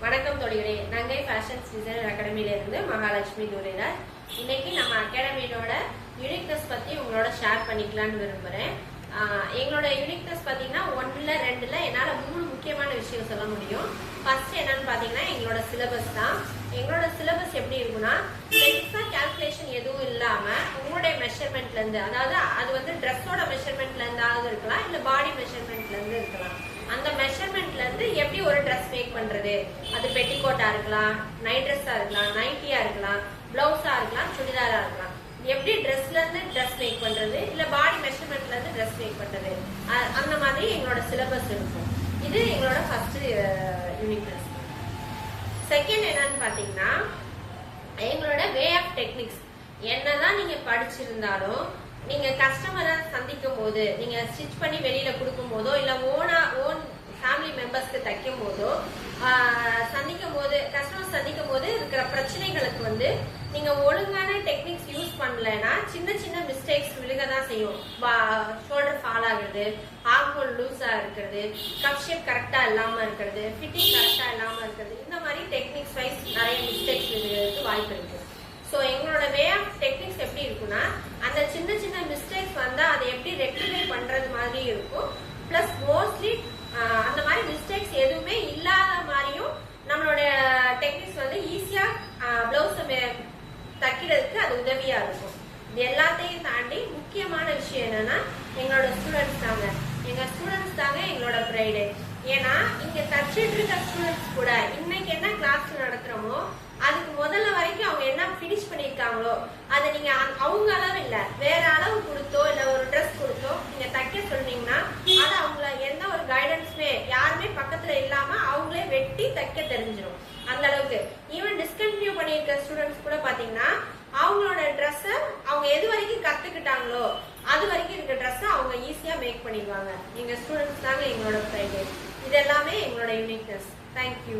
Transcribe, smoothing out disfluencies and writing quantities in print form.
வணக்கம் தோழிகளே, நங்கை fashions designer அகாடமில இருந்து மகாலட்சுமி துரைராஜ். இன்னைக்கு நம்ம அகாடமியோட யூனிக்னஸ் பத்தி உங்களோட ஷேர் பண்ணிக்கலாம்னு விரும்புறேன். எங்களோட யூனிக்னஸ் பாத்தீங்கன்னா 1 2 என்னால 3 முக்கியமான விஷயம் சொல்ல முடியும். ஃபர்ஸ்ட் என்னன்னு பாத்தீங்கன்னா எங்களோட சிலபஸ் தான். எங்களோட சிலபஸ் எப்படி இருக்குன்னா, எக்ஸ்ட்ரா கால்குலேஷன் எதுவும் இல்லாம உங்களுடைய மெஷர்மெண்ட்ல இருந்து, அதாவது அது வந்து ட்ரெஸ்ஸோட மெஷர்மெண்ட்ல இருந்தாவது இருக்கலாம், இல்ல பாடி மெஷர்மெண்ட்ல இருந்து இருக்கலாம். அந்த மெஷர்மெண்ட்ல இருந்து எப்படி ஒரு ட்ரெஸ் மேக் பண்றது, அது பெட்டிகோட்டா இருக்கலாம், நைட் ட்ரெஸ்ஸா இருக்கலாம், நைட்டியா இருக்கலாம், பிளவுஸா இருக்கலாம், சுடிதாரா இருக்கலாம். எப்படி ட்ரெஸ்ல இருந்து ட்ரெஸ் மேக் பண்றது, இல்ல பாடி மெஷர்மெண்ட்ல இருந்து ட்ரெஸ் மேக் பண்றது, அந்த மாதிரி எங்களோட சிலபஸ் இருக்கும். இது எங்களோட ஃபர்ஸ்ட் யூனிக்னஸ். செகண்ட் என்னன்னு பாத்தீங்கன்னா எங்களோட வே ஆஃப் டெக்னிக்ஸ். என்னதான் நீங்க படிச்சிருந்தாலும் நீங்க கஸ்டமரை சந்திக்கும் போது, நீங்க ஸ்டிச் பண்ணி வெளியில கொடுக்கும் போதோ, இல்ல ஓன் ஃபேமிலி மெம்பர்ஸ்க்கு தைக்கும் போதோ, கஸ்டமர் சந்திக்கும் போது இருக்கிற பிரச்சனைகளுக்கு வந்து நீங்க ஒழுங்கான டெக்னிக்ஸ் யூஸ் பண்ணலன்னா சின்ன சின்ன மிஸ்டேக்ஸ் விழுகதான் செய்யும். ஷோல்டர் ஃபால் ஆகுறது, ஆர்ம் ஹோல் லூஸா இருக்கிறது, கப் ஷேப் கரெக்டா இல்லாம இருக்கிறது, ஃபிட்டிங் கரெக்டா இல்லாம இருக்கிறது, இந்த மாதிரி டெக்னிக்ஸ் வைஸ் நிறைய மிஸ்டேக்ஸ் விழுகிறதுக்கு வாய்ப்பு இருக்கு. ஸோ எங்களோட வே ஆஃப் டெக்னிக்ஸ் எப்படி இருக்குன்னா, அந்த சின்ன சின்ன மிஸ்டேக்ஸ் வந்தா அதை எப்படி ரெக்டிஃபை பண்றது மாதிரி இருக்கும். பிளஸ் மோஸ்ட்லி அந்த மாதிரி மிஸ்டேக்ஸ் எதுவுமே இல்லாத மாதிரியும் நம்மளோட டெக்னிக்ஸ் வந்து ஈஸியா பிளவுஸ் தைக்கிறதுக்கு அது உதவியா இருக்கும். இது எல்லாத்தையும் தாண்டி முக்கியமான விஷயம் என்னன்னா எங்களோட ஸ்டூடெண்ட்ஸ் தாங்க. எங்க ஸ்டூடெண்ட்ஸ் தாங்க எங்களோட ப்ரைடு. ஏன்னா இங்க தச்சிட்டு இருக்க ஸ்டூடெண்ட்ஸ் கூட இன்னைக்கு என்ன கிளாஸ் நடத்துறோமோ அதுக்கு முதல்ல வரைக்கும் அவங்க என்ன பினிஷ் பண்ணிருக்காங்களோ அதை நீங்க அவங்க அளவு இல்ல வேற அளவு கொடுத்தோ, இல்ல ஒரு ட்ரெஸ் கொடுத்தோ நீங்க தைக்க சொன்னீங்கன்னா அது அவங்கள எந்த ஒரு கைடன்ஸுமே யாருமே பக்கத்துல இல்லாம அவங்களே வெட்டி தைக்க தெரிஞ்சிடும். அந்த அளவுக்கு ஈவன் டிஸ்கண்டினியூ பண்ணிருக்க ஸ்டூடெண்ட்ஸ் கூட பாத்தீங்கன்னா அவங்களோட ட்ரெஸ் அவங்க எது வரைக்கும் கத்துக்கிட்டாங்களோ அது வரைக்கும் இருக்க ட்ரெஸ் அவங்க ஈஸியா மேக் பண்ணிடுவாங்க. எங்க ஸ்டூடெண்ட்ஸ் தாங்க எங்களோட ப்ரைடு. இது எல்லாமே எங்களோட யூனிக்னஸ். தேங்க்யூ.